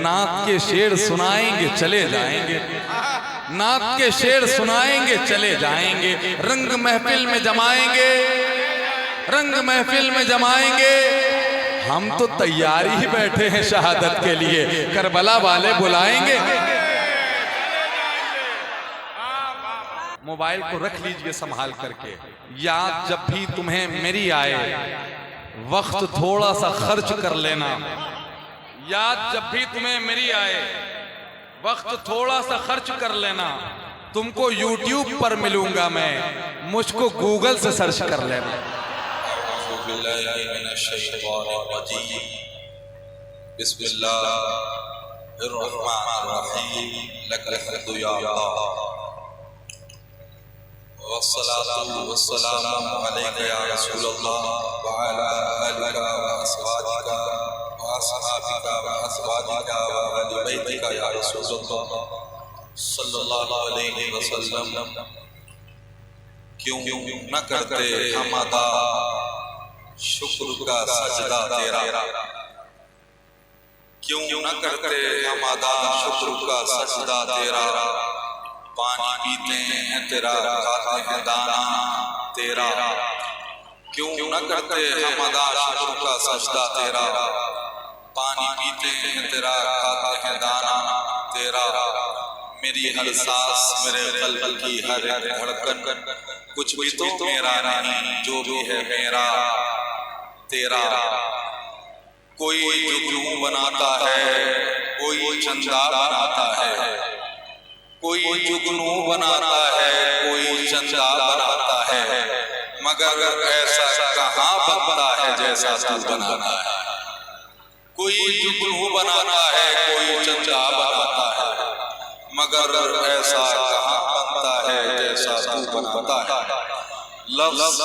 नात के शेर सुनाएंगे चले जाएंगे, नात के शेर सुनाएंगे चले जाएंगे, रंग महफिल में जमाएंगे, रंग महफिल में जमाएंगे। हम तो तैयार ही बैठे हैं शहादत के लिए, करबला वाले बुलाएंगे। मोबाइल को रख लीजिए संभाल करके, याद जब भी तुम्हें मेरी आए वक्त थोड़ा सा खर्च कर लेना। याद जब भी तुम्हें मेरी आए वक्त थोड़ा सा खर्च कर लेना। तुमको YouTube पर मिलूंगा मैं, मुझको गूगल से सर्च कर लेना। वस्सलातु वस्सलामु अलैका या रसूलल्लाह व अला आलिका व अस्हाबिका व अस्हाबिका व अज़वाजिका व अहले बैतिका या रसूलल्लाह सल्लल्लाहु अलैहि वसल्लम। क्यों न करते हम अदा शुक्र का सजदा तेरा, क्यों न करते हम अदा शुक्र का सजदा तेरा। पानी पीते हैं तेरा, खाते हैं दाना तेरा, क्यों न करते हम अदा शुक्र का सजदा तेरा। पानी पीते हैं तेरा, खाते हैं दाना तेरा। मेरी हर सांस, मेरे कल्ब की हर धड़कन, कुछ भी तो मेरा नहीं, जो भी है मेरा तेरा। कोई जुगनू बनाता है, कोई चंदा बनाता है, कोई जुगनू बनाता है, कोई चंदा बनाता है, मगर ऐसा कहाँ बनता है जैसा तू बनाता है। कोई जुगनू बनाता है, कोई चंदा बनाता है, मगर ऐसा कहाँ बनता है जैसा तू बनाता है। लफ्ज़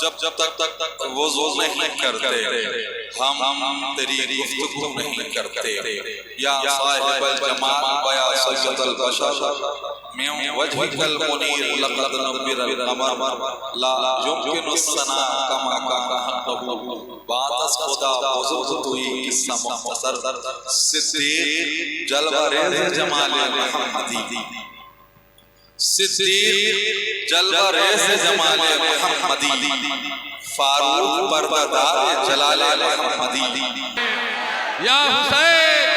जब तक वज़ू नहीं करते हम तेरी गुफ्तगू नहीं करते। या साहिबल जमाल व या सय्यदल बशर मिन वजहिकल मुनीर लक़द नव्वरल क़मर ला युमकिनु सना कमा कानहु बातस खुदा बुज़ुर्ग हुई किस्सा मुख्तसर। सिद्दीक जलवा-रेज़ जमाल मुहम्मदी, सिद्दीक जलवा-रेज़ जमाल मुहम्मदी, फारूक पर्दादार जलाल मुहम्मदी। या हुसैन,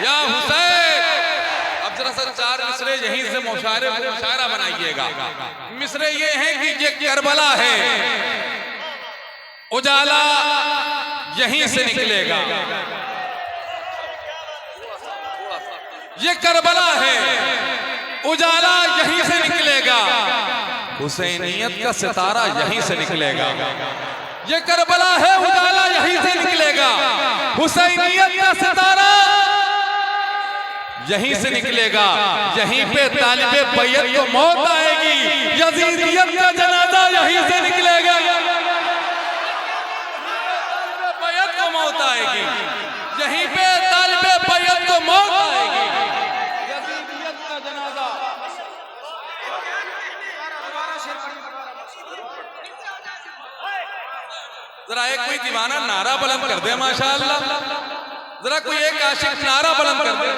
या हुसैन। अब जरा सा चार मिसरे यहीं से मुशायरे को मुशायरा बनाइएगा। मिसरे ये हैं कि ये करबला है, उजाला यहीं से निकलेगा। ये करबला है, उजाला यहीं से निकलेगा। हुसैनियत का सितारा यहीं से निकलेगा। ये करबला है, उजाला यहीं से निकलेगा। हुसैनियत का सितारा यहीं से निकलेगा। यहीं पे तालिबे बैत को मौत आएगी, यजीदियत का जनाजा यहीं से निकलेगा। बैत को मौत आएगी, यहीं पे तालिबे बैत को मौत आएगी। जरा एक कोई दीवाना नारा बुलंद कर दे माशाअल्लाह। जरा कोई एक आशिक नारा बुलंद कर दे।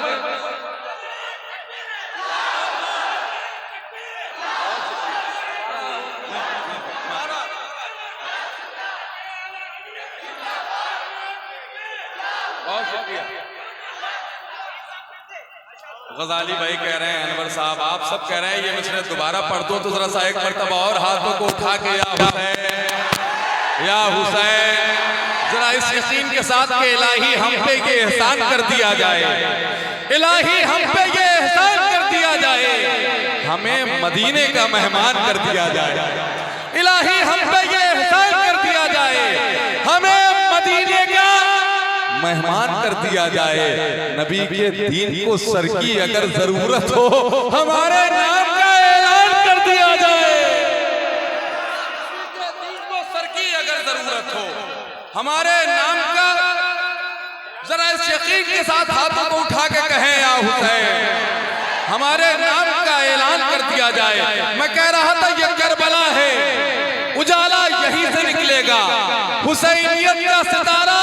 बहुत शुक्रिया। गजाली भाई कह रहे हैं, अनवर साहब आप सब कह रहे हैं ये मिसरे दोबारा पढ़ दो, तो जरा सा एक मर्तबा और हाथों को उठा के या हुसैन, या हुसैन। जरा इस यकीन के साथ कि इलाही हम पे ये एहसान कर दिया जाए, इलाही हम पे ये एहसान कर दिया जाए, हमें मदीने का मेहमान कर दिया जाए। इलाही हम पे ये एहसान कर दिया जाए, हमें मदीने का मेहमान कर दिया जाए। नबी के दीन को सर की अगर जरूरत हो, हमारे नाम का ऐलान कर दिया जाए। हमारे नाम का जरा इस यकीन के साथ हाथों को उठा के कहें या हुसैन, हमारे नाम का ऐलान कर दिया जाए। मैं कह रहा था ये करबला है, उजाला यहीं से निकलेगा। हुसैनियत का सितारा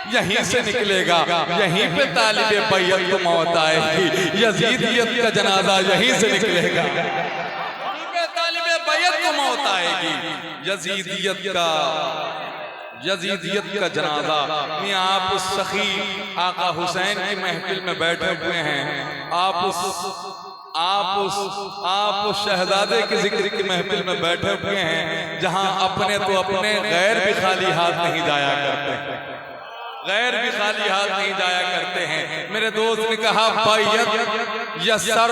यहीं से निकलेगा, यहीं पे तालिबे बैयत को मौत आएगी, यजीदियत का जनाजा यहीं से निकलेगा, यहीं पे तालिबे बैयत को मौत आएगी, यजीदियत का जनाजा। मियां आप उस सखी आका हुसैन की महफिल में बैठे हुए हैं, आप उस शहजादे के जिक्र की महफिल में बैठे हुए हैं जहां अपने तो अपने गैर भी खाली हाथ नहीं जाया करते, गैर भी खाली हाथ नहीं जाया करते हैं। मेरे दोस्त ने कहा बैयत यसर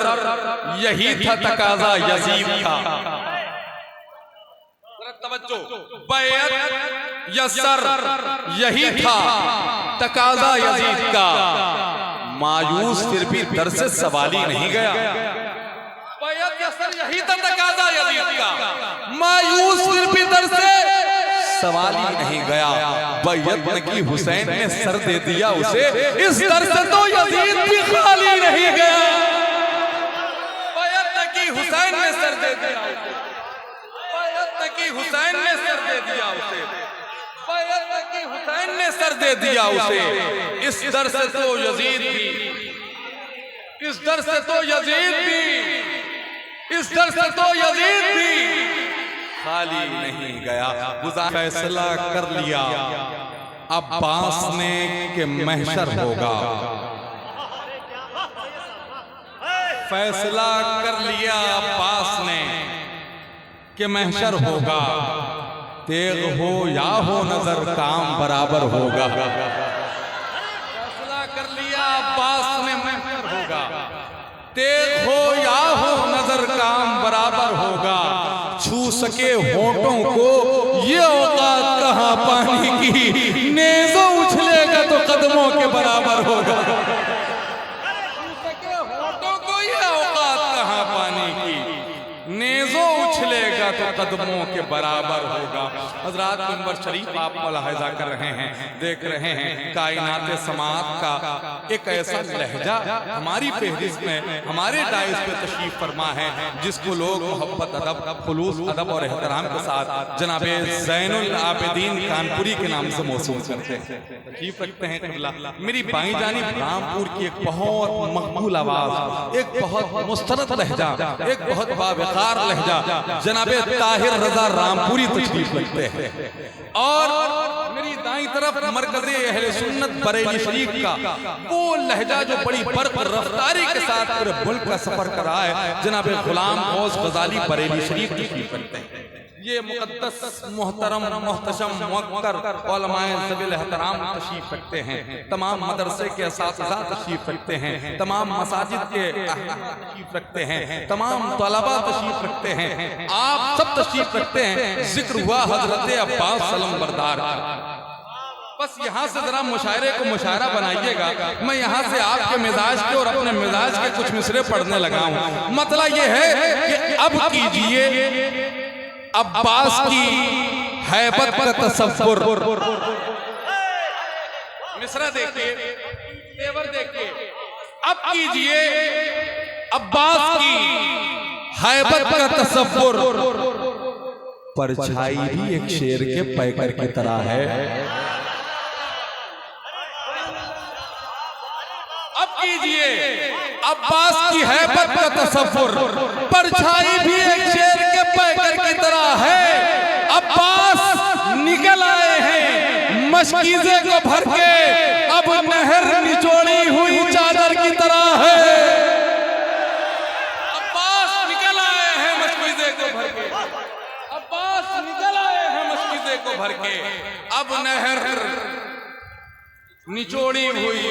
यही था तकाजा यजीद का, तवज्जो, बैयत यसर यही था तकाजा यजीद का, मायूस फिर भी दर से सवाली नहीं गया। बैयत यसर यही था तकाजा यजीद का, मायूस फिर भी दर से सवाली नहीं गया। बैयत ने की हुसैन ने सर दे दिया उसे, इस दर से तो यजीद भी खाली नहीं गया। बैयत ने की हुसैन ने सर दे दिया, बैयत ने की हुसैन ने सर दे दिया उसे, बैयत ने की हुसैन ने सर दे दिया उसे, इस दर से तो यजीद भी, इस दर से तो यजीद भी, इस दर से तो यजीद भी खाली नहीं गया। फैसला कर लिया अब्बास ने कि महशर होगा, फैसला कर लिया अब्बास ने कि महशर होगा, तेग हो या हो नजर काम बराबर होगा। फैसला कर लिया अब्बास ने महशर होगा, तेग हो या हो नजर काम बराबर होगा। छू सके होठों को ये औकात कहाँ पानी की, नेज़ों उछलेगा तो कदमों के बराबर होगा। छू सके होठों को ये औकात कहाँ पानी की, नेज़ों उछलेगा तो कदमों के बराबर होगा। हज़रात मिंबर शरीफ आप मुलाहिज़ा कर रहे हैं, देख रहे हैं कायनात समात का एक ऐसा लहजा हमारी फहरिस्त में, हमारे डाइस पे तशरीफ फरमा है जिसको लोग मोहब्बत अदब, खुलूस अदब और एहतराम के साथ जनाबे ज़ैनुल आबिदीन कानपुरी के नाम से मौसूल करते हैं, तशरीफ रखते हैं। क़िबला मेरी बाईं जानिब रामपुर की एक बहुत मकबूल आवाज़, एक बहुत मुस्तरद लहजा, एक बहुत बावकार लहजा जनाबे ताहिर रजा रामपुरी तशरीफ रखते हैं। और मेरी दाईं तरफ मरकज़े अहले सुन्नत बरेली शरीफ का वो लहजा जो बड़ी बर्क रफ्तारी के साथ पूरे मुल्क का सफर कर रहा है, जनाबे गुलाम गौस गजाली बरेली शरीफ तशरीफ रखते हैं। ये मुक़द्दस मोहतरम मोहतशम मुवक्कर उलमाए ज़वील एहतराम तशरीफ रखते हैं, तमाम मदरसे के असातिज़ा तशरीफ रखते हैं, तमाम मसाजिद के तशरीफ रखते हैं, तमाम तलबा तशरीफ रखते हैं, आप सब तशरीफ रखते हैं। जिक्र हुआ हजरत अब्बास सलम बरदार, बस यहाँ से जरा मुशायरे को मुशायरा बनाइएगा। मैं यहाँ से आपके मिजाज के और अपने मिजाज के कुछ मिसरे पढ़ने लगा हूँ। मतलब ये है कि अब कीजिए अब्बास की हैबत का तसव्वुर, मिसरा देखिए, तेवर देखिए। अब कीजिए अब्बास की हैबत का तसव्वुर, परछाई भी एक शेर के पैकर की तरह है। अब कीजिए अब्बास की हैबत का तसव्वुर, परछाई भी एक शेर के पैकर की तरह है। अब्बास निकल आए हैं मशकीज़े को भर के, अब नहर निचोड़ी हुई चादर की तरह है। अब्बास निकल आए हैं मशकीज़े को भर के, अब्बास निकल आए हैं मशकीज़े को भर के, अब नहर निचोड़ी हुई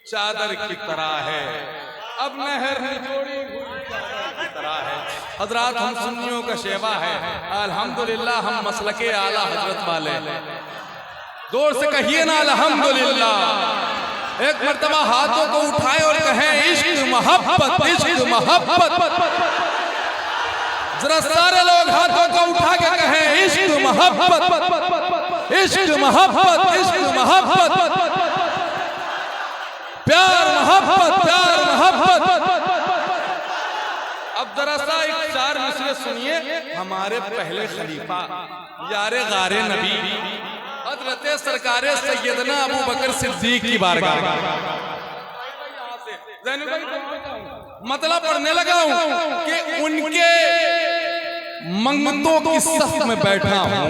चादर की तरह है, अब नहर निचोड़ी हुई चादर की तरह है। हजरात हम सुन्नियों का शेवा है, अल्हम्दुलिल्लाह हम मसलके आला हजरत वाले, जोर से कहिए ना अल्हम्दुलिल्लाह। एक मर्तबा हाथों को उठाएं और कहें इश्क मोहब्बत, इश्क मोहब्बत। जरा सारे लोग हाथों को उठा के कहें इश्क मोहब्बत, इश्क मोहब्बत, इश्क मोहब्बत, प्यार मोहब्बत, प्यार मोहब्बत। अब जरा सा एक चार मिसरे सुनिए हमारे पहले खलीफा यारे गारे नबी हजरत सरकारे सैयदना अबू बकर सिद्दीक की बारगाह। मतलब पढ़ने लगा हूं कि उनके मंगतों की सफ में बैठा हूं,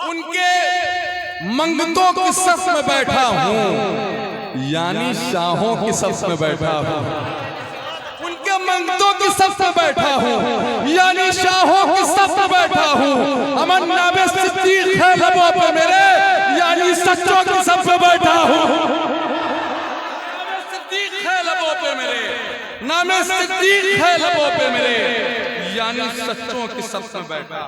उनके मंगतों की सफ में बैठा हूं, यानी शाहों की सफ में बैठा हूं। उनके मंगतों की सफ में बैठा हूं, यानी शाहों की सफ में बैठा हूं। अमन नामे सिद्दीक है लबों पे मेरे, यानी सच्चों की सफ में बैठा हूं। सिद्दीक है लबों पे मेरे, नामे सिद्दीक है लबों पे मेरे, यानी सच्चों की सफ में बैठा,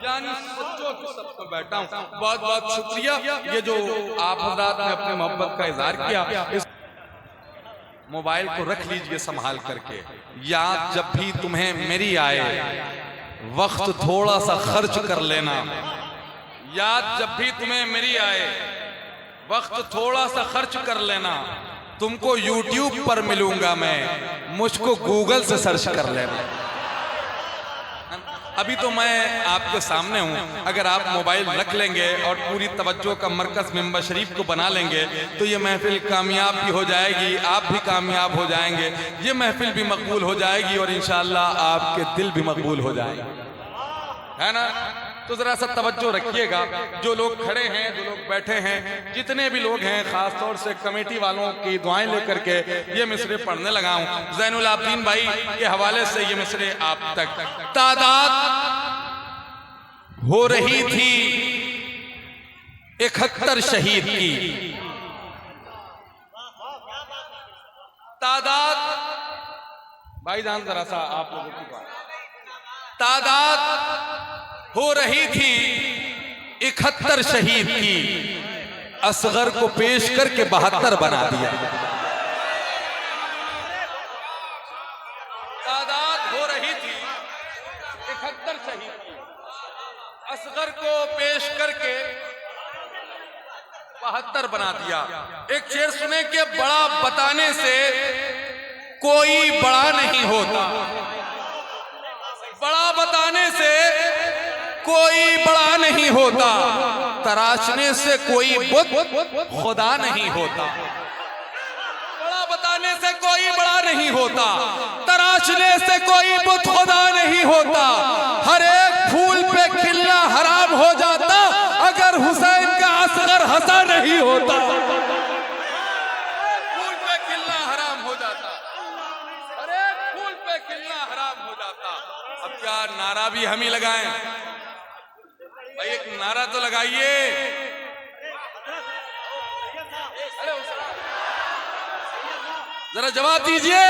यानी सच्चों की सफ में बैठा हूं। बहुत बहुत शुक्रिया ये जो आप हजरात ने अपने मोहब्बत का इजहार किया। इस मोबाइल को रख लीजिए संभाल करके। याद जब भी तुम्हें मेरी आए, वक्त थोड़ा सा खर्च कर लेना। याद जब भी तुम्हें मेरी आए, वक्त थोड़ा सा खर्च कर लेना। तुमको YouTube पर मिलूंगा मैं, मुझको गूगल से सर्च कर लेना। अभी तो मैं आपके सामने हूं, अगर आप मोबाइल रख लेंगे और पूरी तवज्जो का मरकज मिंबर शरीफ को बना लेंगे तो ये महफिल कामयाब भी हो जाएगी, आप भी कामयाब हो जाएंगे, ये महफिल भी मकबूल हो जाएगी और इंशाअल्लाह आपके दिल भी मकबूल हो जाएंगे, है ना। तो जरा सा तवज्जो रखिएगा, जो लोग खड़े हैं, जो लोग बैठे हैं, जितने भी लोग हैं, खास तौर से कमेटी वालों की दुआएं लेकर के ये मिसरे पढ़ने लगा हूं। ज़ैनुल आबिदीन भाई के हवाले से ये मिसरे आप तक। तादाद हो रही थी 71 शहीद की, तादाद भाईजान जरा सा आप लोगों की बात, तादाद हो रही थी 71 शहीद की, असगर को पेश करके 72 बना दिया। तादाद हो रही थी 71 शहीद की, असगर को पेश करके 72 बना दिया। एक शेर सुने कि बड़ा बताने से कोई बड़ा नहीं होता, बड़ा बताने से कोई बड़ा नहीं होता, तराशने से कोई बुत खुदा नहीं होता। बड़ा बताने से कोई बड़ा नहीं होता, तराशने से कोई बुत खुदा नहीं होता। हर एक फूल पे खिलना हराम हो जाता अगर हुसैन का असगर हंसा नहीं होता। फूल पे खिलना हराम हो जाता, हर एक फूल पे खिलना हराम हो जाता। अब क्या नारा भी हम ही लगाएं? भाई एक नारा तो लगाइए। जरा जवाब दीजिए।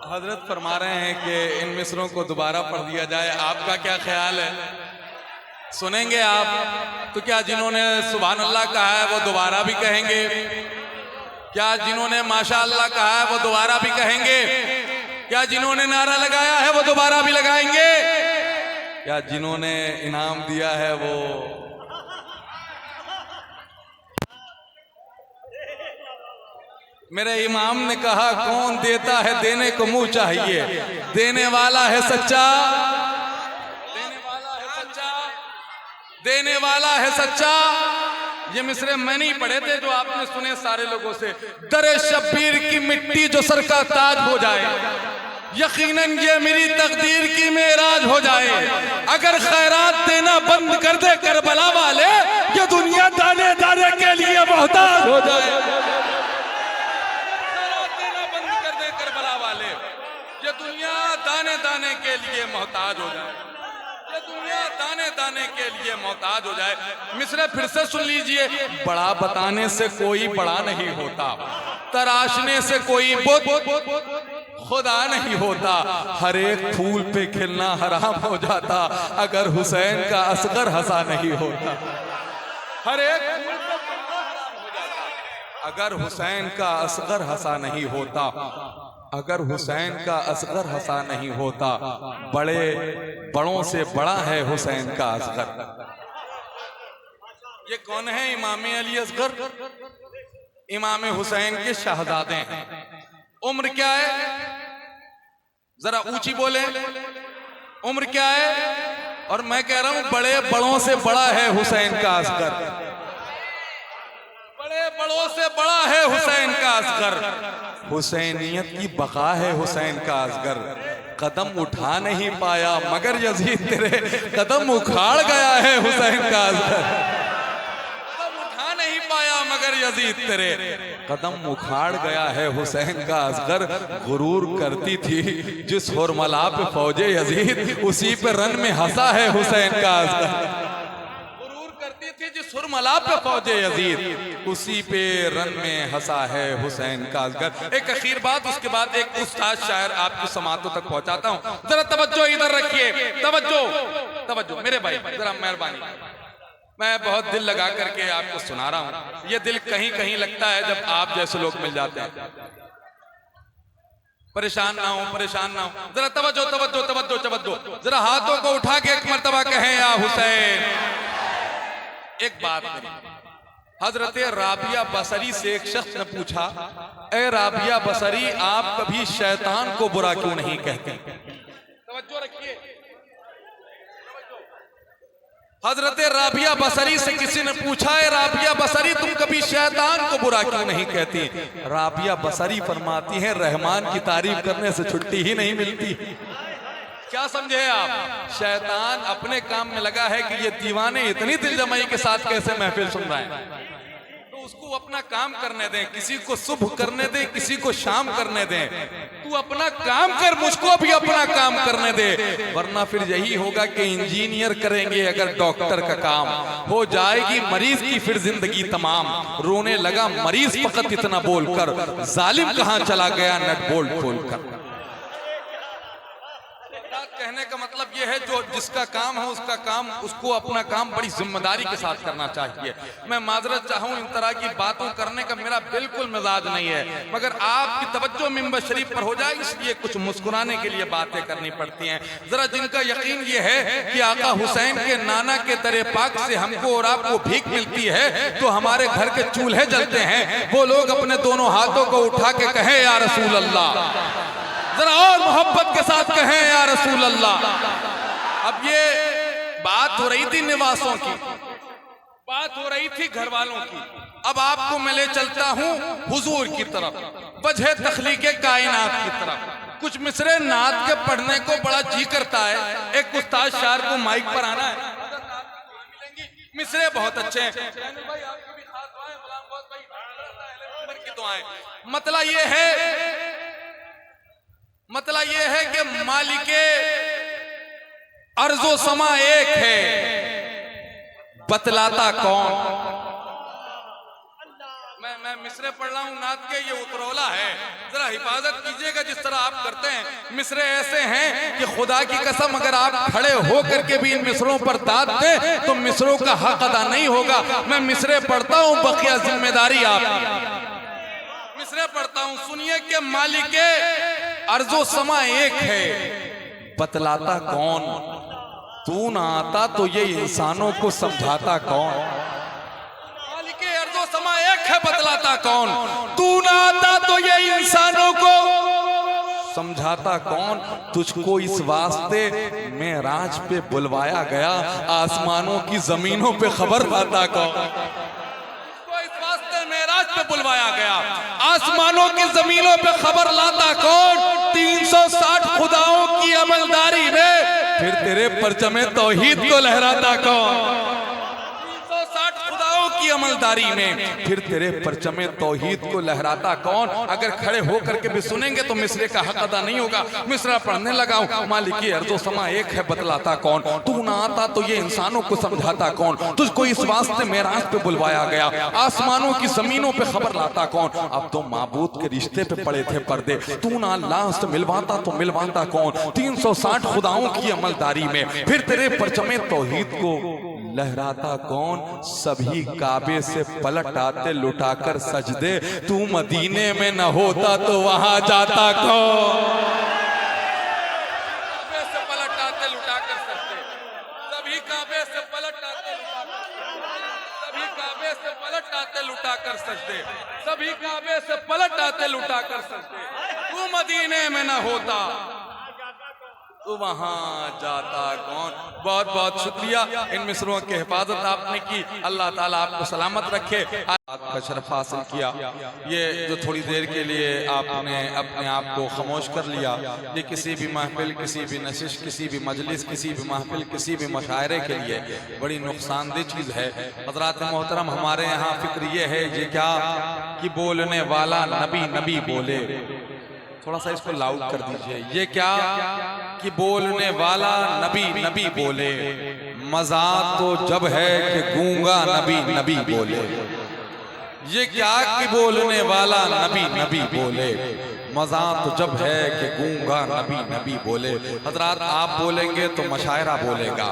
हजरत फरमा रहे हैं कि इन मिसरों को दोबारा पढ़ दिया जाए, आपका क्या ख्याल है? सुनेंगे आप? तो क्या जिन्होंने सुभान अल्लाह कहा है वो दोबारा भी कहेंगे? क्या जिन्होंने माशा अल्लाह कहा है वो दोबारा भी कहेंगे? क्या जिन्होंने नारा लगाया है वो दोबारा भी लगाएंगे? क्या जिन्होंने इनाम दिया है वो? मेरे इमाम ने कहा कौन देता है देने को मुंह चाहिए, देने वाला है सच्चा, देने वाला है सच्चा, देने वाला है सच्चा। ये मिसरे मैं नहीं पढ़े थे जो आपने सुने सारे लोगों से। दरे शब्बीर की मिट्टी जो सर का ताज हो जाए, यकीनन ये मेरी तकदीर की मेराज हो जाए। अगर खैरात देना बंद कर दे करबला वाले, ये दुनिया दाने दाने के लिए मोहताज हो जाए। ये दुनिया दाने दाने के लिए मोहताज हो जाए, ये दुनिया दाने दाने के लिए मोहताज हो जाए। मिसरे फिर से सुन लीजिए। बड़ा बताने से कोई बड़ा नहीं होता, तराशने से कोई बुत खुदा नहीं होता। हर एक फूल पे खिलना हराम हो जाता अगर हुसैन का असगर हंसा नहीं होता। हर एक फूल पे खिलना हराम हो जाता अगर हुसैन का असगर हंसा नहीं होता। अगर हुसैन का असगर हंसा नहीं होता, बड़े बड़ों से बड़ा है हुसैन का असगर। ये कौन है? इमाम अली असगर, इमाम हुसैन के शहजादे हैं। उम्र क्या है? जरा ऊंची बोले, उम्र क्या है? और मैं कह रहा हूं बड़े बड़ों से बड़ा है हुसैन का असगर, बड़े बड़ों से बड़ा है हुसैन का असगर। हुसैनियत की बका है हुसैन का असगर। कदम उठा नहीं पाया मगर यजीद तेरे कदम उखाड़ गया है हुसैन का असगर। कदम उठा नहीं पाया मगर यजीद तेरे कदम उखाड़ गया है हुसैन का असगर। गुरूर करती थी जिस हुरमला पे फौजे यजीद, उसी पे रन में हंसा है हुसैन का असगर। जिस हुरमला पे फौजे यजीद, उसी पे रन में हंसा है हुसैन का असगर। एक आखिर बात, उसके बाद एक उस्ताद शायर आपकी समातों तक पहुंचाता हूं। जरा तवज्जो इधर रखिए, तवज्जो तवज्जो मेरे भाई, जरा मेहरबानी। मैं बहुत दिल लगा करके आपको सुना रहा हूं। ये दिल कहीं कहीं लगता है जब आप जैसे लोग मिल जाते हैं। परेशान ना हो, परेशान ना हो। जरा तवज्जो तवज्जो तवज्जो तवज्जो, जरा हाथों को उठा के एक मर्तबा कहें या हुसैन। एक बात मेरी, हजरत राबिया बसरी से एक शख्स ने पूछा, ए राबिया बसरी, आप कभी शैतान को बुरा क्यों नहीं कहते? तवज्जो रखिए। हजरत राबिया बसरी से किसी ने पूछा, ए राबिया बसरी, तुम कभी शैतान को बुरा क्यों नहीं कहती? राबिया बसरी फरमाती हैं, रहमान की तारीफ करने से छुट्टी ही नहीं मिलती। क्या समझे आप? शैतान अपने काम में लगा है कि ये दीवाने इतनी दिलजमाई के साथ कैसे महफिल सुन रहे हैं, तो उसको अपना काम करने दें। किसी को सुबह करने दें, किसी को शाम करने दें। तू अपना काम कर, मुझको भी अपना काम करने दे, वरना फिर यही होगा कि इंजीनियर करेंगे अगर डॉक्टर का काम, हो जाएगी मरीज की फिर जिंदगी तमाम। रोने लगा मरीज फकत इतना बोलकर, जालिम कहां चला गया नट बोल्ट खोलकर। कहने का मतलब यह है, जो जिसका काम है उसका काम, उसको अपना काम बड़ी जिम्मेदारी के साथ करना चाहिए। मैं माजरत चाहूं, इन तरह की बातों करने का मेरा बिल्कुल मिजाज नहीं है, मगर आपकी तवज्जो मिंबर शरीफ पर हो जाए इसलिए कुछ मुस्कुराने के लिए बातें करनी पड़ती हैं। जरा जिनका यकीन ये है कि आका हुसैन के नाना के दरे पाक से हमको और आपको भीख मिलती है तो हमारे घर के चूल्हे जलते हैं, वो लोग अपने दोनों हाथों को उठा के कहें या रसूल अल्लाह। जरा और मोहब्बत के साथ कहें या रसूल अल्लाह। अब ये बात हो रही थी निवासों की, बात हो रही थी घर वालों की। अब आपको मैं ले चलता हूं हुजूर की तरफ, वजह तख्लीके कायनात की तरफ। कुछ मिसरे नात के पढ़ने को बड़ा जी करता है। एक उस्ताद शायर को माइक पर आना है, मिसरे बहुत अच्छे हैं। मतलब ये है कि मालिके अर्जो समा एक है, बतलाता कौन? मैं मिसरे पढ़ रहा हूं नात के, ये उतरौला है, जरा हिफाजत कीजिएगा जिस तरह आप करते हैं। मिसरे ऐसे हैं कि खुदा की कसम अगर आप खड़े हो करके भी इन मिसरों पर दाद दें तो मिसरों का हक अदा नहीं होगा। मैं मिसरे पढ़ता हूं, बकिया जिम्मेदारी आपकी। मिसरे पढ़ता हूं, सुनिए कि मालिके अर्जो समा एक है, बतलाता कौन? तू ना आता तो ये इंसानों को समझाता कौन? मालिके अर्जो समा एक है, बतलाता कौन? तू ना आता तो ये इंसानों को समझाता कौन? तुझको इस वास्ते मेराज पे बुलवाया गया, आसमानों की जमीनों पे खबर लाता कौन? मेराज पे बुलवाया गया, आसमानों की जमीनों पे खबर लाता कौन? 360 खुदाओं की अमलदारी में फिर तेरे परचमे तौहीद को लहराता कौन? 360 खुदाओं की अमलदारी में फिर तेरे परचमे तौहीद को लहराता कौन? अगर खड़े होकर के भी सुनेंगे तो मिसरे का हक अदा नहीं होगा। मिसरा पढ़ने लगा, मालिकी अर्जो समा एक है, बतलाता कौन? तू ना आता तो ये इंसानों को समझाता कौन? तुझको इस वास्ते मेराज पे बुलवाया गया, आसमानों की जमीनों पे खबर लाता कौन? अब तो माबूद के रिश्ते पे पड़े थे पर्दे, तू ना अल्लाह से मिलवाता तो मिलवाता कौन? 360 खुदाओं की अमलदारी में फिर तेरे परचमे तौहीद को लहराता कौन? सभी काबे से पलट आते लुटाकर सजदे, तू मदीने में न होता तो वहां जाता कौन? काबे से पलट आते लुटाकर सजदे, सभी काबे से पलट आते, सभी सजदे, सभी काबे से पलट आते लुटा कर सजदे। तू मदीने में न होता तो वहां जाता कौन। बहुत बहुत शुक्रिया, इन मिसरों की हिफाजत आपने की, अल्लाह ताला आपको सलामत रखे। आपका शर्फ हासिल किया, ये जो थोड़ी देर के लिए आपने अपने आप को खामोश कर लिया, ये किसी भी महफिल, किसी भी नशिश, किसी भी मजलिस, किसी भी महफिल, किसी भी मुशायरे के लिए बड़ी नुकसानदेह चीज़ है। हज़रात मोहतरम, हमारे यहाँ फिक्र ये है ये क्या कि बोलने वाला नबी नबी बोले, थोड़ा सा इसको लाउड कर दीजिए। ये क्या कि बोलने वाला नबी नबी बोले, मजा तो जब है कि गूंगा नबी नबी बोले। ये क्या कि बोलने वाला नबी नबी बोले, मजा तो जब है कि गूंगा नबी नबी बोले। हजरात, आप बोलेंगे तो मशायरा बोलेगा,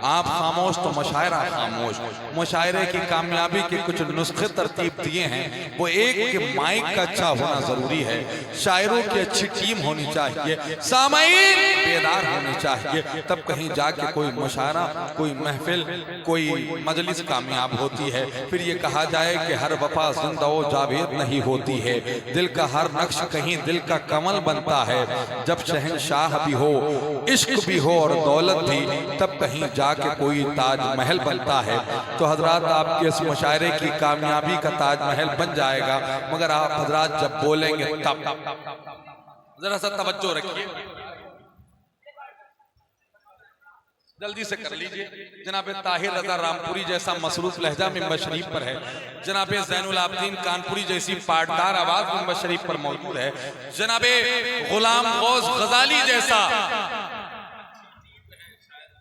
आप खामोश तो मशायरा खामोश। मुशायरे की कामयाबी के कुछ नुस्खे तरतीब दिए हैं, वो एक कि माइक का अच्छा होना जरूरी है, शायरों की अच्छी टीम होनी चाहिए, सामाईन बेदार होने चाहिए, तब कहीं जाके कोई मुशायरा, कोई महफिल, कोई मजलिस कामयाब होती है। फिर ये कहा जाए कि हर वफा जिंदा व जावेद नहीं होती है, दिल का हर नक्श कहीं दिल का कमल बनता है। जब शहंशाह भी हो, इश्क भी हो और दौलत भी, तब कहीं जाके कोई ताजमहल बनता है। तो हजरात, आपके इस मुशायरे की कामयाबी का ताजमहल बन जाएगा, मगर आप हजरात जब बोलेंगे तब। जरा सा तवज्जो रखिए, जल्दी से कर लीजिए। जनाब ताहिर रजा रामपुरी जैसा मसरूफ लहजा मिंबर शरीफ पर है, जनाब जैनुल आबदीन कानपुरी जैसी पाटदार आवाज मिंबर शरीफ पर मौजूद है, जनाब गुलाम गौस गजाली जैसा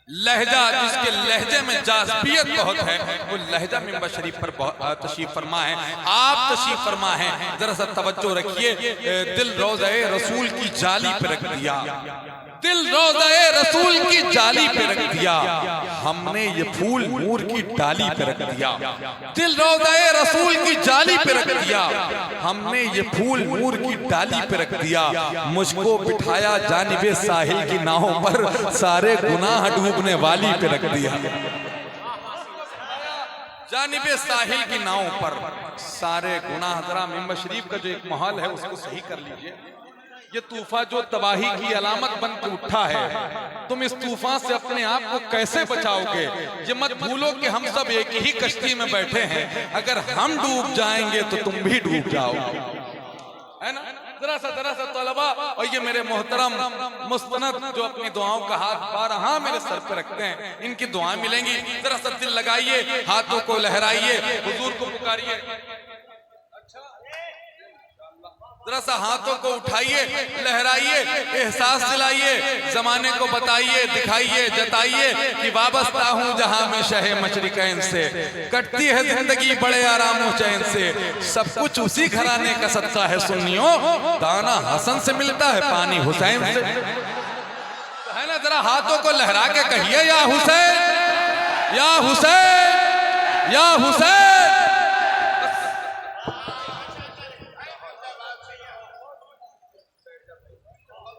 लहजा, जिसके लहजे में जाज़बियत बहुत है, वो लहजा मिंबर शरीफ पर तशरीफ फरमा है। आप तशरीफ फरमा है, जरा सा तवज्जो रखिए। दिल रोज़े रसूल की जाली पे रख दिया, दिल रोज़े रसूल की जाली पे रख दिया, हमने ये फूल नूर की डाली पे रख दिया। दिल रोज़े रसूल की जाली पे रख दिया, हमने ये फूल नूर की डाली पे रख दिया। मुझको बिठाया जानिबे साहिल की नाहों पर, सारे गुनाह डूबने वाली पे रख दिया। जानिबे साहिल की नाहों पर सारे गुनाह। जरा मिंबर शरीफ का जो एक माहौल है उसको सही कर लीजिए। ये तूफा जो तबाही की अलामत बन के उठा है, तुम इस तूफान से अपने आप को कैसे बचाओगे? ये मत भूलो कि हम सब एक ही कश्ती में बैठे हैं, अगर हम डूब जाएंगे तो तुम भी डूब जाओगे, है ना? जरा सा तलबा और ये मेरे मोहतरम मुस्तनद जो अपनी दुआओं का हाथ बारहा मेरे सर पे रखते हैं, इनकी दुआएं मिलेंगी। जरा सा दिल लगाइए, हाथों को लहराइए, हुजूर को पुकारिए। जरा सा हाथों को उठाइए, लहराइए, एहसास दिलाइए, जमाने को बताइए, दिखाइए, जताइए कि वाबस्ता हूँ जहां में शहे मशरिकैन से, कटती है जिंदगी बड़े आराम व चैन से, सब कुछ उसी घराने का सदका है सुन्नियों, दाना हसन से मिलता है पानी हुसैन से, है ना? जरा हाथों को लहरा के कहिए, या हुसैन, या हुसैन, या हुसैन।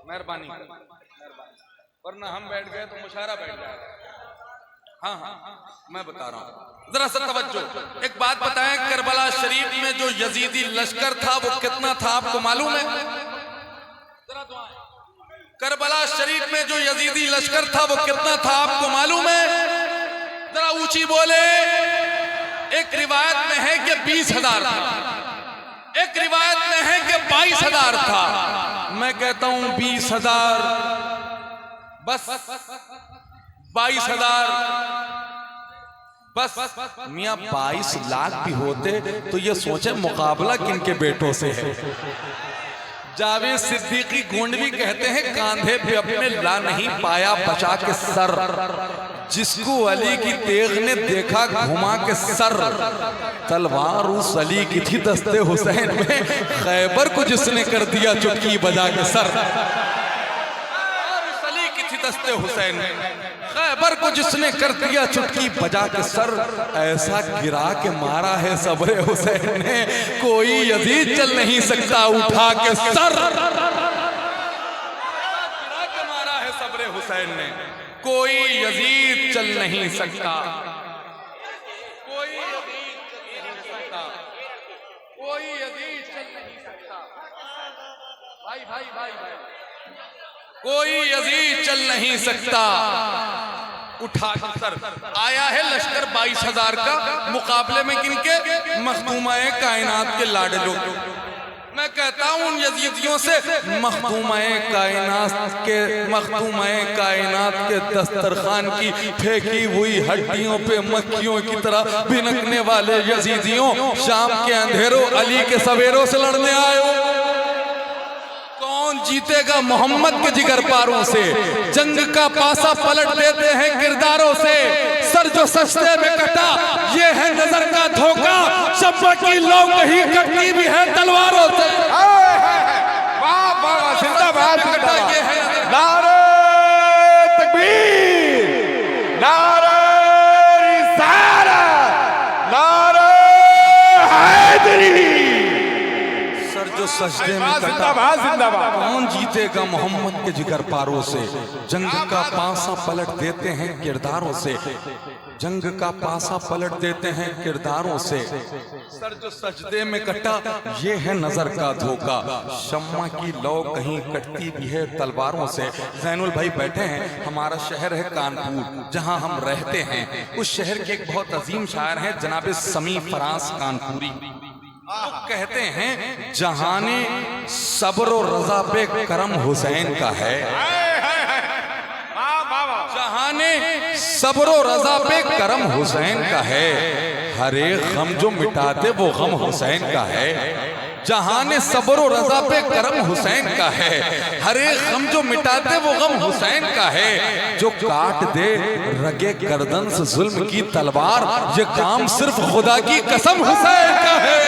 मेहरबानी, वरना हम बैठ गए तो मुशायरा बैठ जाएगा। हाँ, मैं बता रहा हूँ, जरा सा तवज्जो। एक बात बताएं, करबला शरीफ में जो यजीदी लश्कर था वो कितना था आपको मालूम है? करबला शरीफ में जो यजीदी लश्कर था वो कितना था आपको मालूम है? जरा ऊंची बोले। एक रिवायत में है कि 20,000 था, एक रिवायत में है कि 22,000 था। मैं कहता हूं 20,000 बस, 22,000 बस। मियां 22 लाख भी होते तो ये सोचे मुकाबला किनके बेटों से है। जावेद सिद्दीकी गोंडवी कहते हैं, कांधे पे अपने ला नहीं पाया बचा के सर, जिसको अली की तेग ने देखा घुमा के सर, तलवार उस अली की थी दस्ते हुसैन में, खैबर को जिसने कर दिया चुटकी बजा के सर, उस अली की थी दस्ते हुसैन में, खैबर को जिसने कर दिया चुटकी बजा के सर, ऐसा गिरा के मारा है सब्रे हुसैन ने, कोई यजीद चल नहीं सकता उठा के सर, गिरा के मारा है सब्रे हुसैन ने, कोई यजीद चल नहीं सकता, कोई यजीद चल नहीं सकता। कोई अजीज चल नहीं सकता उठा सर। आया है लश्कर 22,000 का, मुकाबले में किनके? मखदूमाए कायनात के लाडे लोग। मैं कहता हूं उन यजीदियों से, मखदूमाए कायनात के दस्तरखान की फेंकी हुई हड्डियों पे मक्खियों की तरह भिनकने वाले यजीदियों, शाम के अंधेरों अली के सवेरों से लड़ने आए हो। कौन जीतेगा मोहम्मद के जिगर पारों से? जंग का पासा पलट देते हैं किरदारों से। सर जो सस्ते में कटा ये है नजर का धोखा, शब्बा की लौ कहीं कटती भी है तलवारों से। वाह वाह जिंदाबाद जिंदाबाद। ये है नारे तकबीर, नारे रिसालत, नारे हैदरी। सर जो सजदे में कटा जिंदाबाद जिंदाबाद। कौन जीतेगा मोहम्मद के जिगर पारों से? जंग का पासा पलट देते हैं किरदारों से, जंग का पासा पलट देते हैं किरदारों से। सर जो सजदे में कटा ये है नजर का धोखा, शम्मा की लौ कहीं कटती भी है तलवारों से। जैनुल भाई बैठे हैं, हमारा शहर है कानपुर जहां हम रहते हैं। उस शहर के एक बहुत अजीम शायर हैं जनाब समी फराज कानपुरी। वो कहते हैं जहाने सब्र और रजा पे करम हुसैन का है, जहाने सब्र और रजा पे करम हुसैन का है, हर एक गम जो मिटाते वो गम हुसैन का है। जहाने सब्र और रजा पे करम हुसैन का है, हर एक गम जो मिटाते वो गम हुसैन का है। जो काट दे रगे गर्दन से जुल्म की तलवार, ये काम सिर्फ खुदा की कसम हुसैन का है।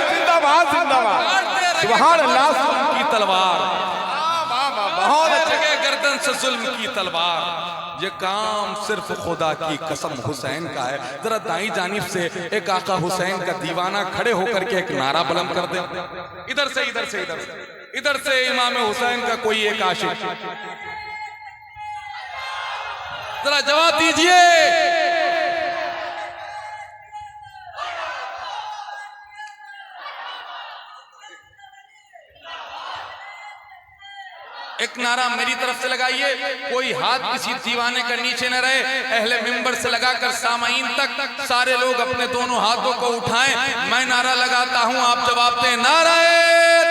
जिंदाबाद जिंदाबाद। सुभान अल्लाह। जुल्म की तलवार, बहुत अच्छे। रगे गर्दन से जुल्म की तलवार, ये काम सिर्फ खुदा की कसम हुसैन का है। जरा दाई जानिब से एक आका हुसैन का दीवाना खड़े होकर के एक नारा बुलंद कर दे। इधर से इधर से इधर से इधर से इमाम हुसैन का कोई एक आशिक जरा जवाब दीजिए। एक नारा मेरी तरफ से लगाइए, कोई हाथ किसी दीवाने का नीचे न रहे। अहले मिंबर से लगाकर सामाईन तक सारे लोग अपने दोनों हाथों को उठाएं। मैं नारा लगाता हूं, आप जवाब दें। नारे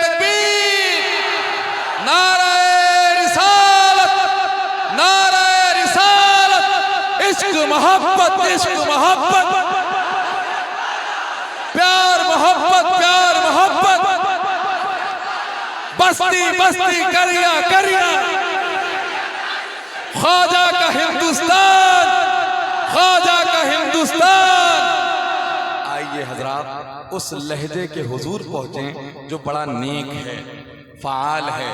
तकबीर, नारे रिसालत, नारे रिसालत। इश्क मोहब्बत, इश्क मोहब्बत, प्यार मोहब्बत, प्यार मोहब्बत, बस्ती बस्ती करिया करिया, ख्वाजा का हिंदुस्तान, ख्वाजा का हिंदुस्तान। आइए हजरात उस लहजे के हुजूर पहुंचे जो बड़ा नेक है, फाल है,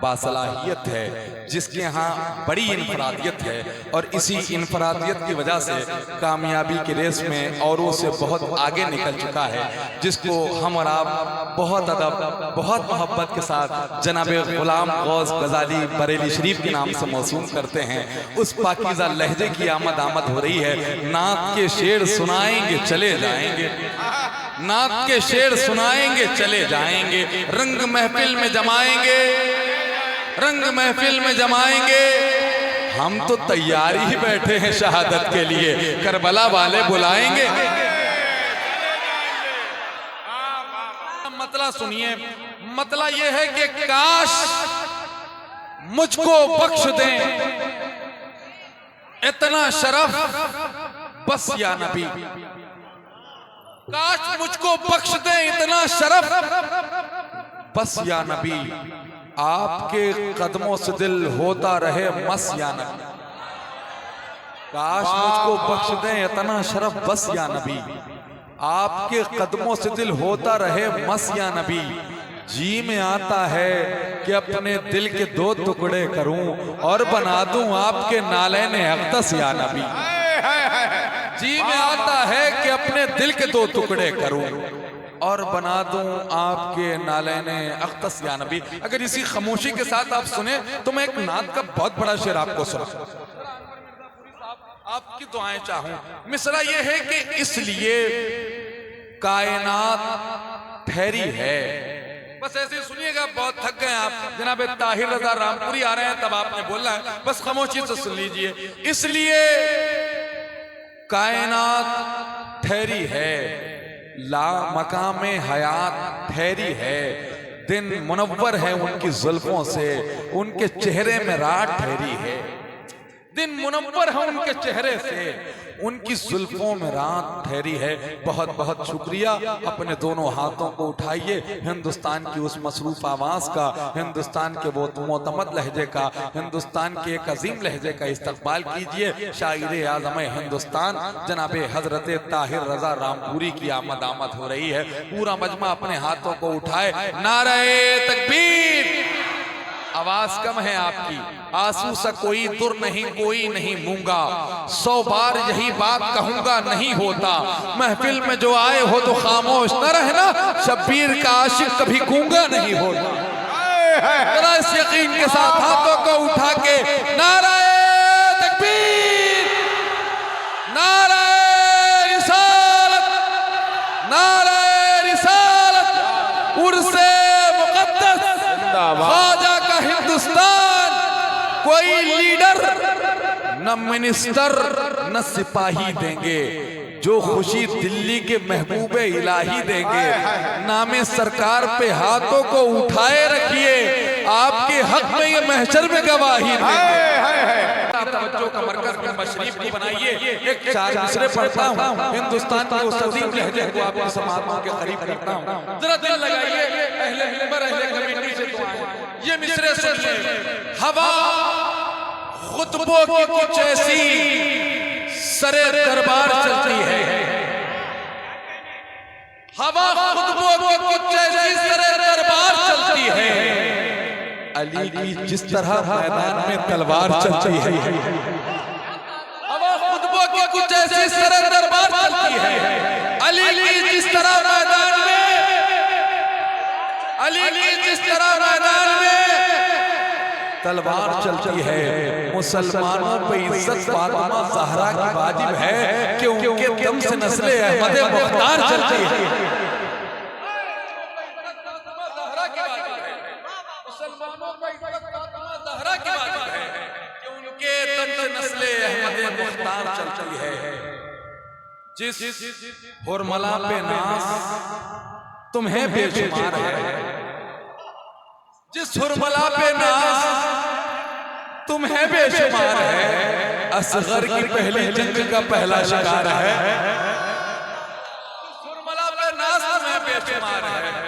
बासलाहियत है, जिसके यहाँ बड़ी इनफरादियत है और इसी इनफरादियत की वजह से कामयाबी की रेस में औरों से बहुत आगे निकल चुका है, जिसको हम और आप बहुत अदब बहुत मोहब्बत के साथ जनाब गुलाम गौस गजाली बरेली शरीफ के नाम से मौसूम करते हैं। उस पाकीज़ा लहजे की आमद हो रही है। नात के शेर सुनाएंगे चले जाएंगे, नात के शेर सुनाएंगे चले जाएंगे, रंग महफिल में जमाएंगे, रंग महफिल में जमाएंगे। हम तो तैयार ही बैठे हैं शहादत के लिए, करबला वाले बुलाएंगे। मतला सुनिए, मतला ये है कि काश मुझको बख्श दें इतना शरफ बस या नबी, काश मुझको बख्श दें इतना शरफ बस या नबी, आपके कदमों से दिल होता रहे मस या नबी। काश मुझको बख्श दें इतना शरफ बस या नबी, आपके कदमों से दिल होता रहे मस या नबी। जी में आता है कि अपने दिल के दो टुकड़े करूं और बना दूं आपके नालैन अक़दस या नबी। जी में आता है कि अपने दिल के दो टुकड़े करूं और बना दूं आपके नालैन अक़दस या नबी। अगर इसी खामोशी के साथ आप सुने तो मैं एक नात का बहुत बड़ा शेर आपको सुना, आपकी दुआएं चाहूं। मिसरा ये है कि इसलिए कायनात ठहरी है, बस ऐसे ही सुनिएगा, बहुत थक गए आप। जनाब ताहिर रजा रामपुरी आ रहे हैं, तब आपने बोलना है, बस खामोशी से सुन लीजिए। इसलिए कायनात ठहरी है, ला मकामे हयात ठहरी है, दिन मुनव्वर है उनकी जुल्फों से, उनके चेहरे में रात ठहरी है। दिन मुनव्वर है उनके चेहरे से, उनकी जुल्फों में रात ठहरी है। बहुत बहुत शुक्रिया। अपने दोनों हाथों को उठाइए, हिंदुस्तान की उस मसरूफ आवाज का, हिंदुस्तान के वो मोतमद लहजे का, हिंदुस्तान के एक अजीम लहजे का इस्तकबाल कीजिए। शायर आज़म हिंदुस्तान जनाब हजरत ताहिर रजा रामपुरी की आमद हो रही है। पूरा मजमा अपने हाथों को उठाए, नारे तकबीर। आवाज कम है आपकी, आंसू सा कोई दुर नहीं, कोई नहीं मूंगा, 100 बार यही बात कहूंगा नहीं होता, महफिल में जो आए हो तो खामोश न रहना, शब्बीर का आशिक कभी गूंगा नहीं होता। जरा इस यकीन के साथ हाथों को उठा के नारे तकबीर, नारे रिसालत, नारे रिसालत, उर्से मुक़द्दस ख्वाजा का हिंदुस्तान। कोई लीडर न मिनिस्टर न सिपाही देंगे, जो खुशी दिल्ली के महबूबे इलाही देंगे। नामे सरकार पे हाथों को उठाए रखिए, आपके हक में ये महशर में गवाही देंगे। तवज्जो का मरकज में मशरीफ भी बनाइए। एक चार मिसरे पढ़ता हूँ, हिंदुस्तान के उस अजीम लहजे को आपकी समातों के करीब करता हूँ। जरा दिल लगाइए, अहले मिंबर अहले कमेटी से दुआएं। ये मिसरे सुनिए। हवा खुतबों की कुछ ऐसी सरे दरबार चलती है, हवा खुतबों की कुछ ऐसी सरे दरबार चलती है, अली की जिस तरह मैदान में तलवार चलती है। हवा खुतबों की कुछ ऐसी सरे दरबार चलती है, अली की जिस तरह मैदान में, अली की जिस तरह मैदान में तलवार चलती है। मुसलमानों पे इज्जत फातिमा ज़हरा की वाजिब है कि उनके दम से नस्ले अहमद मुख्तार चलती है। मुसलमानों पे इज्जत फातिमा ज़हरा की वाजिब है कि उनके दम से नस्ले अहमद मुख्तार चलती है। जिस हुरमला पे नाज तुम्हें बेशुमार है, जिस हुरमला पे नाज तुम्हें बेशुमार है, असगर की पहली जंग का पहला शिकार है। जिस हुरमला पे नाज तुम्हें बेशुमार है,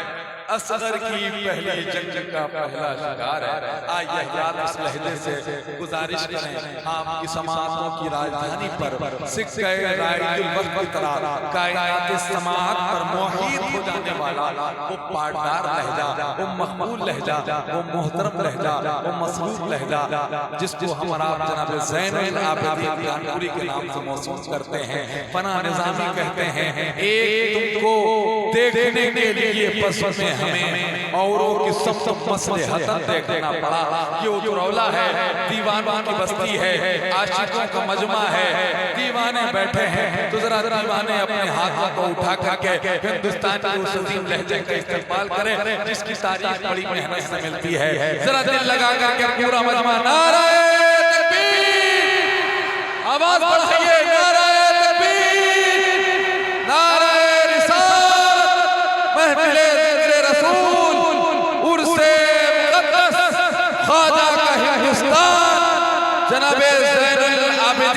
असगर की पहली जंग का पहला शिकार है। आइए याद इस लहजे से गुजारिश करें, आपकी समातों की राजधानी पर सिख गए राइजुल वक्त की तरह कायनात समात पर मोहित हो जाने वाला वो पाटदार लहजा, वो मकबूल लहजा, वो मोहतरम लहजा, वो मसरूफ लहजा, जिसको हम आप जनाब ज़ैनुल आबिदीन कानपुरी के नाम से मौसूम करते हैं, फना निज़ामी कहते हैं। एक तुमको देखने के लिए पसंद में हमें औरों की सब मसले हसन देखना पड़ा। ये उतरौला है, दीवानों की बस्ती है, आशिकों का मजमा है, दीवाने बैठे हैं। तो जरा दीवाने अपने हाथों को उठा करके हिंदुस्तान के उस अजीम लहजे का इस्तेमाल करें जिसकी तारीफ बड़ी मेहनत से मिलती है। जरा दिल लगा करके पूरा मजमा नारे तकबीर, आवाज बढ़ाइए, नारे तकबीर, नारे रिसालत, महफिले ख्वाजा का हिंदुस्तान, जनाब ज़ैनुल आबिदीन